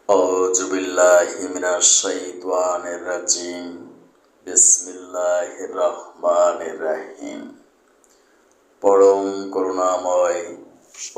আউযু বিল্লাহি মিনাশ শাইতানির রাজিম। বিসমিল্লাহির রহমানির রহিম। পরম করুণাময়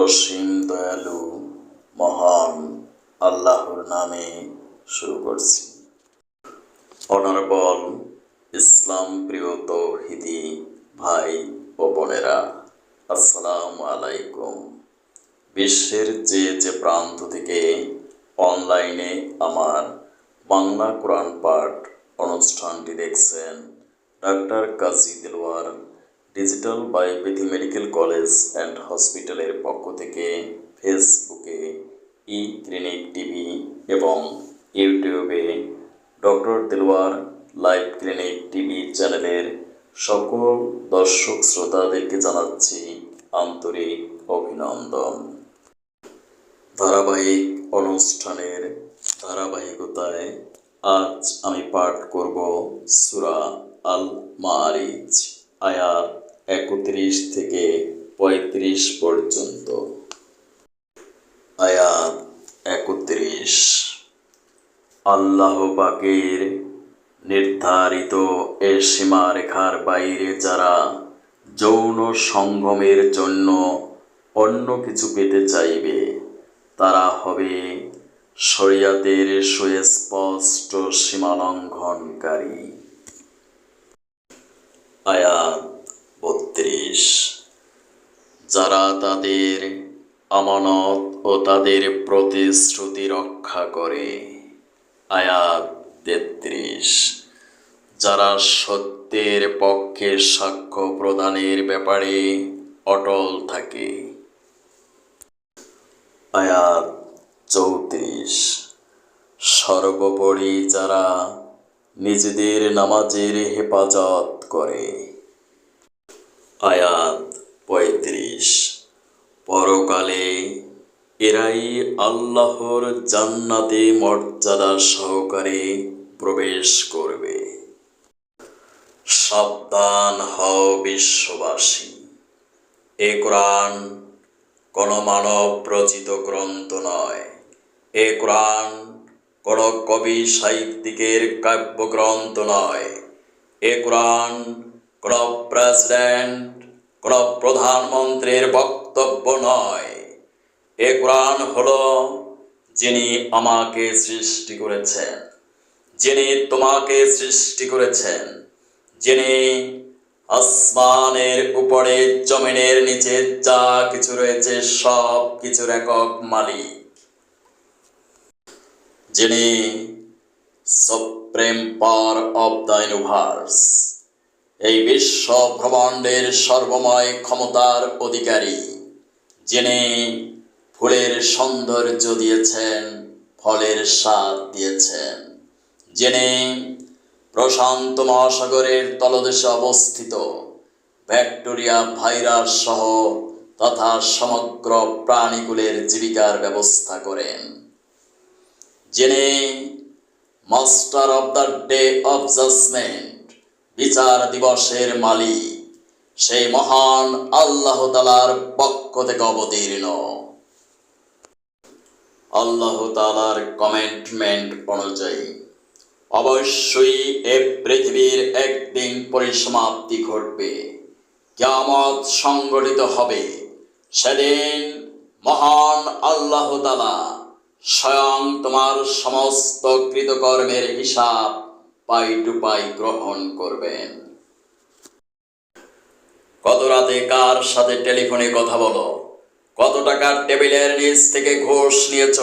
অসীম দয়ালু মহান আল্লাহর নামে শুরু করছি। অনারেবল ইসলাম প্রিয় তৌহিদি ভাই ও বোনেরা, আসসালামু আলাইকুম। বিশ্বের যে প্রান্ত থেকে অনলাইনে আমার বাংলা কোরআন পাঠ অনুষ্ঠানটি দেখছেন, doctor Kazi Delwar digital biopathy medical college and হসপিটালের পক্ষ থেকে ফেসবুকে ই ক্লিনিক টিভি এবং ইউটিউবে doctor Delwar live clinic TV চ্যানেলের সকল দর্শক শ্রোতাদেরকে জানাচ্ছি আন্তরিক অভিনন্দন। ধারাবাহিক অনুষ্ঠানের ধারাবাহিকতায় আজ আমি পাঠ করব সূরা আল মাআরিজ আয়াত ৩১ থেকে ৩৫ পর্যন্ত। আয়াত ৩১। আল্লাহ পাকের নির্ধারিত এ সীমারেখার বাইরে যারা যৌন সঙ্গমের জন্য অন্য কিছু পেতে চাইবে তারা হবে শরিয়াতের সুস্পষ্ট সীমালঙ্ঘনকারী। আয়াত ৩২। যারা তাদের আমানত ও তাদের প্রতিশ্রুতি রক্ষা করে। আয়াত ৩৩। যারা সত্যের পক্ষে সাক্ষ্য প্রদানের ব্যাপারে অটল থাকে। আয়াত ৩৪। সর্বোপরি যারা নিজেদের নামাজের হেফাজত করে। আয়াত ৩৫। পরকালে এরাই আল্লাহর জান্নাতে মর্যাদা সহকারে প্রবেশ করবে। সাবধান হও বিশ্ববাসী, এ কোরআন কোন মানব রচিত গ্রন্থ নয়। এ কোরআন কোন কবি সাহিত্যিকের কাব্যগ্রন্থ নয়। এ কোরআন কোন প্রেসিডেন্ট, কোন প্রধানমন্ত্রীর বক্তব্য নয়। এ কোরআন হলো যিনি আমাকে সৃষ্টি করেছেন, যিনি তোমাকে সৃষ্টি করেছেন, যিনি আসমানের উপরে জমিনের নিচে যা কিছু রয়েছে সব কিছুর একক মালিক, যিনি supreme power of the universe, এই বিশ্ব ব্রহ্মাণ্ডের সর্বময় ক্ষমতার অধিকারী, যিনি ফুলের সৌন্দর্য দিয়েছেন, ফলের স্বাদ দিয়েছেন, যিনি প্রশান্ত মহাসাগরের তলদেশে অবস্থিত ব্যাকটেরিয়া, ভাইরাস সহ তথা সমগ্র প্রাণীকুলের জীবিকার ব্যবস্থা করেন, যিনি master of the day of judgment, বিচার দিবসের মালিক, সেই মহান আল্লাহ তাআলার পক্ষ থেকে অবতীর্ণ। আল্লাহ তাআলার কমিটমেন্ট অনুযায়ী অবশ্যই এ পৃথিবীর একদিন পরিসমাপ্তি ঘটবে, কিয়ামত সংঘটিত হবে। সেদিন মহান আল্লাহ তাআলা স্বয়ং তোমার সমস্ত কৃতকর্মের হিসাব পাই টু পাই গ্রহণ করবেন। কত রাতে কার সাথে টেলিফোনে কথা বলো, কত টাকার টেবিলের নিচ থেকে ঘুষ নিয়েছ,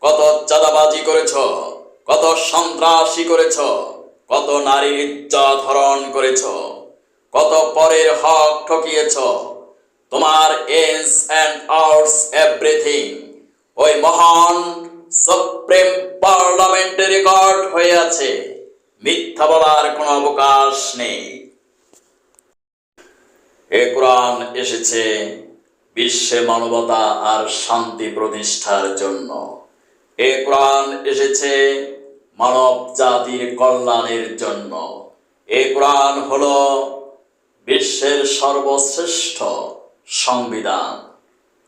কত চাঁদাবাজি করেছ, কত সন্ত্রাসী করেছ, কত নারীর ইজ্জত হরণ করেছ, কত পরের হক ঠকিয়েছ, তোমার ইনস অ্যান্ড আউটস এভরিথিং ওই মহান সুপ্রিম পার্লামেন্টে রেকর্ড হয়ে আছে। মিথ্যা বলার কোনো অবকাশ নেই। এ কোরআন এসেছে বিশ্বে মানবতা আর শান্তি প্রতিষ্ঠার জন্য। এ কোরআন এসেছে মানব জাতির কল্যাণের জন্য। এ কোরআন হলো বিশ্বের সর্বশ্রেষ্ঠ সংবিধান,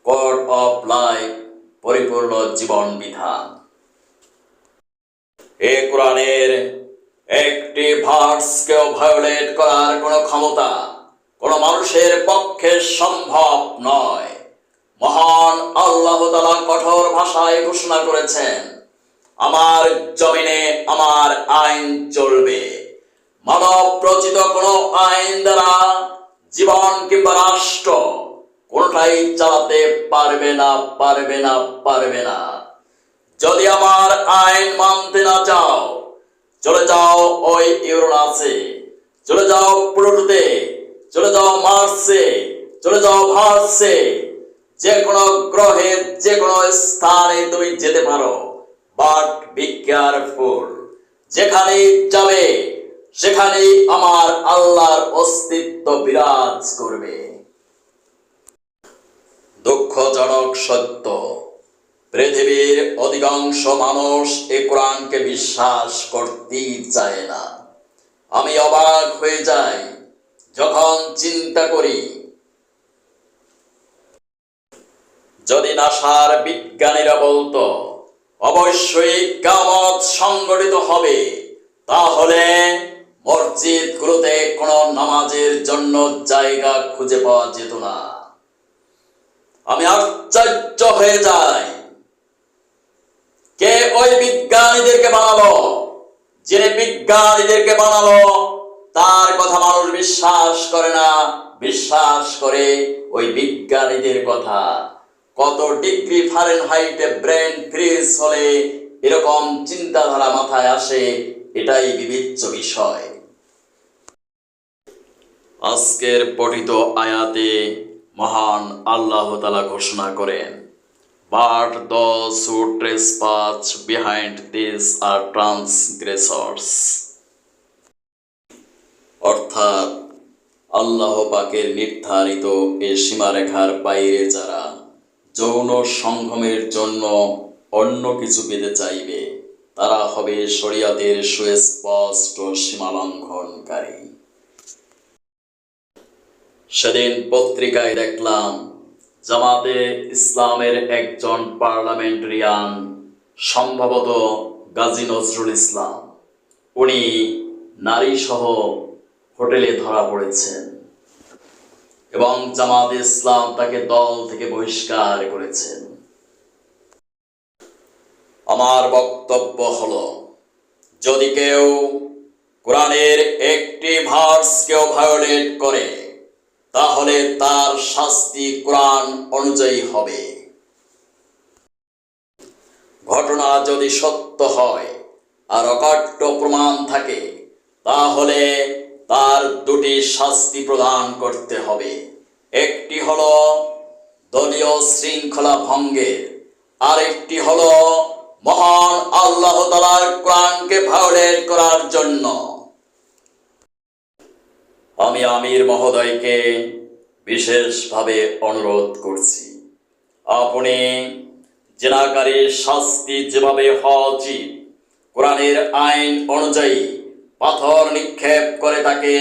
কোড অফ লাইফ, পরিপূর্ণ জীবন বিধান। এ কোরআনের একটি ভার্সকেও ভায়োলেট করার কোনো ক্ষমতা কোনো মানুষের পক্ষে সম্ভব নয়। মহান আল্লাহ তাআলা কঠোর ভাষায় ঘোষণা করেছেন, আমার জমিনে আমার আইন চলবে। মানব রচিত কোনো আইন দ্বারা জীবন কিংবা রাষ্ট্র কোনটাই চালাতে পারবে না, পারবে না, পারবে না। যদি আমার আইন মানতে না চাও, চলে যাও ওই ইউরেনাসে, চলে যাও প্লুটোতে, চলে যাও মার্সে, চলে যাও ভার্সে, যে কোনো গ্রহে যে কোনো স্থানে তুমি যেতে পারো, বাট বি কেয়ারফুল। যেখানেই যাবে সেখানেই আমার আল্লাহর অস্তিত্ব বিরাজ করবে। দুঃখজনক সত্য, পৃথিবীর অধিকাংশ মানুষ এ কোরআনকে বিশ্বাস করতেই চায় না। আমি অবাক হয়ে যাই যখন চিন্তা করি, যদি নাসার বিজ্ঞানীরা বলতো অবশ্যই কিয়ামত সংঘটিত হবে, তাহলে মসজিদগুলোতে কোনো নামাজের জন্য জায়গা খুঁজে পাওয়া যেত না। আমি আশ্চর্য হয়ে যাই, কে ওই বিজ্ঞানীদেরকে বানালো? যিনি বিজ্ঞানীদেরকে বানালো তার কথা মানুষ বিশ্বাস করে না, বিশ্বাস করে ওই বিজ্ঞানীদের কথা। কত ডিগ্রি ফারেনহাইটে ব্রেন ফ্রিজ হলে এরকম চিন্তাধারা মাথায় আসে, এটাই বিবেচ্য বিষয়। আজকের পঠিত আয়াতে মহান আল্লাহ তাআলা ঘোষণা করেন, but those who trespass behind this are transgressors। অর্থাৎ আল্লাহ পাকের নির্ধারিত এ সীমারেখার বাইরে যারা যৌন সঙ্গমের জন্য অন্য কিছু পেতে চাইবে, তারা হবে শরিয়াতের সুস্পষ্ট সীমালঙ্ঘনকারী। সেদিন পত্রিকায় দেখলাম জামাতে ইসলামের একজন পার্লামেন্টারিয়ান, সম্ভবত গাজী নজরুল ইসলাম, উনি নারী সহ হোটেলে ধরা পড়েছেন এবং জামাতে ইসলাম তাকে দল থেকে বহিষ্কার করেছেন। আমার বক্তব্য হলো, যদি কেউ কোরআনের একটি ভার্সকেও ভায়োলেট করে, তাহলে তার শাস্তি কোরআন অনুযায়ী হবে। ঘটনা যদি সত্য হয় আর অকাট্য প্রমাণ থাকে, তাহলে তার দুটি শাস্তি প্রদান করতে হবে। একটি হলো দলীয় শৃঙ্খলা ভঙ্গের, আরেকটি হলো মহান আল্লাহ তাআলার কোরআনকে ভায়োলেট করার জন্য। আমি আমির মহোদয়কে বিশেষভাবে অনুরোধ করছি, আপনি জেনাকারীর শাস্তি যেভাবে হওয়া উচিত কোরআনের আইন অনুযায়ী পাথর নিক্ষেপ করে তাকে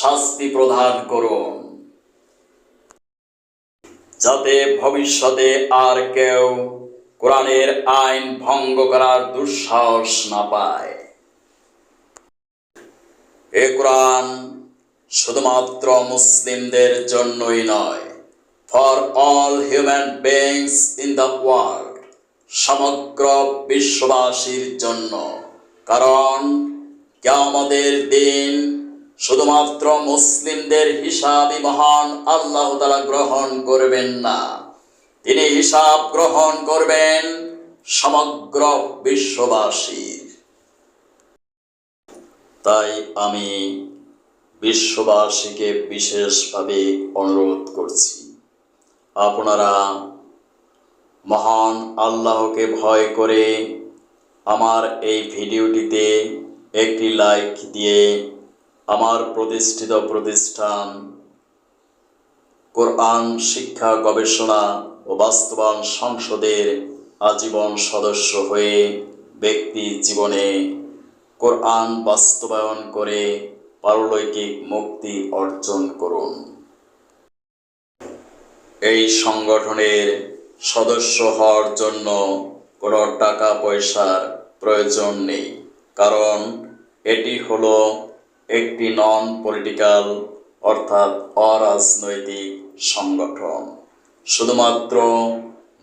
শাস্তি প্রদান করুন, যাতে ভবিষ্যতে আর কেউ কোরআনের আইন ভঙ্গ করার দুঃসাহস না পায়। এ কোরআন শুধুমাত্র মুসলিমদের জন্যই নয়, for all human beings in the world, সমগ্র বিশ্ববাসীর জন্য। কারণ কিয়ামতের দিন শুধুমাত্র মুসলিমদের হিসাবই মহান আল্লাহ তাআলা গ্রহণ করবেন না, তিনি হিসাব গ্রহণ করবেন সমগ্র বিশ্ববাসীর। তাই আমি বিশ্ববাসীকে বিশেষভাবে অনুরোধ করছি, আপনারা মহান আল্লাহকে ভয় করে আমার এই ভিডিওটিতে একটি লাইক দিয়ে আমার প্রতিষ্ঠিত প্রতিষ্ঠান কোরআন শিক্ষা গবেষণা ও বাস্তবায়ন সংসদের আজীবন সদস্য হয়ে ব্যক্তি জীবনে কোরআন বাস্তবায়ন করে পারলৌকিক মুক্তি অর্জন করুন। এই সংগঠনের সদস্য হওয়ার জন্য কোনো টাকা পয়সার প্রয়োজন নেই। কারণ এটি হলো একটি নন পলিটিক্যাল অর্থাৎ অরাজনৈতিক সংগঠন। শুধুমাত্র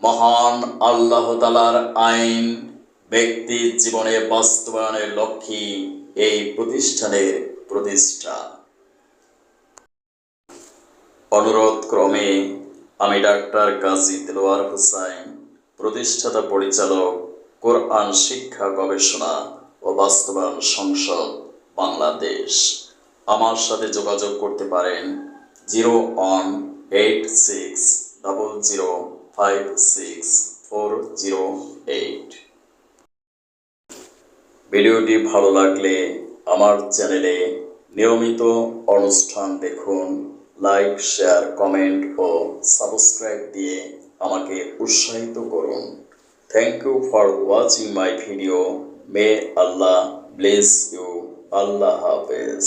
মহান আল্লাহ তাআলার আইন ব্যক্তি জীবনে বাস্তবায়নের লক্ষ্যে এই প্রতিষ্ঠানের প্রতিষ্ঠা। অনুরোধ ক্রমে আমি ডাক্তার কাজী দেলোয়ার হোসাইন, প্রতিষ্ঠাতা পরিচালক, কোরআন শিক্ষা গবেষণা ও বাস্তবায়ন সংসদ, বাংলাদেশ, আমার সাথে যোগাযোগ করতে পারেন 018600564008। ভিডিওটি ভালো লাগলে আমার চ্যানেলে নিয়মিত অনুষ্ঠান দেখুন। লাইক, শেয়ার, কমেন্ট ও সাবস্ক্রাইব দিয়ে আমাকে উৎসাহিত করুন। Thank you for watching my video. May Allah bless you. আল্লাহ হাফেজ।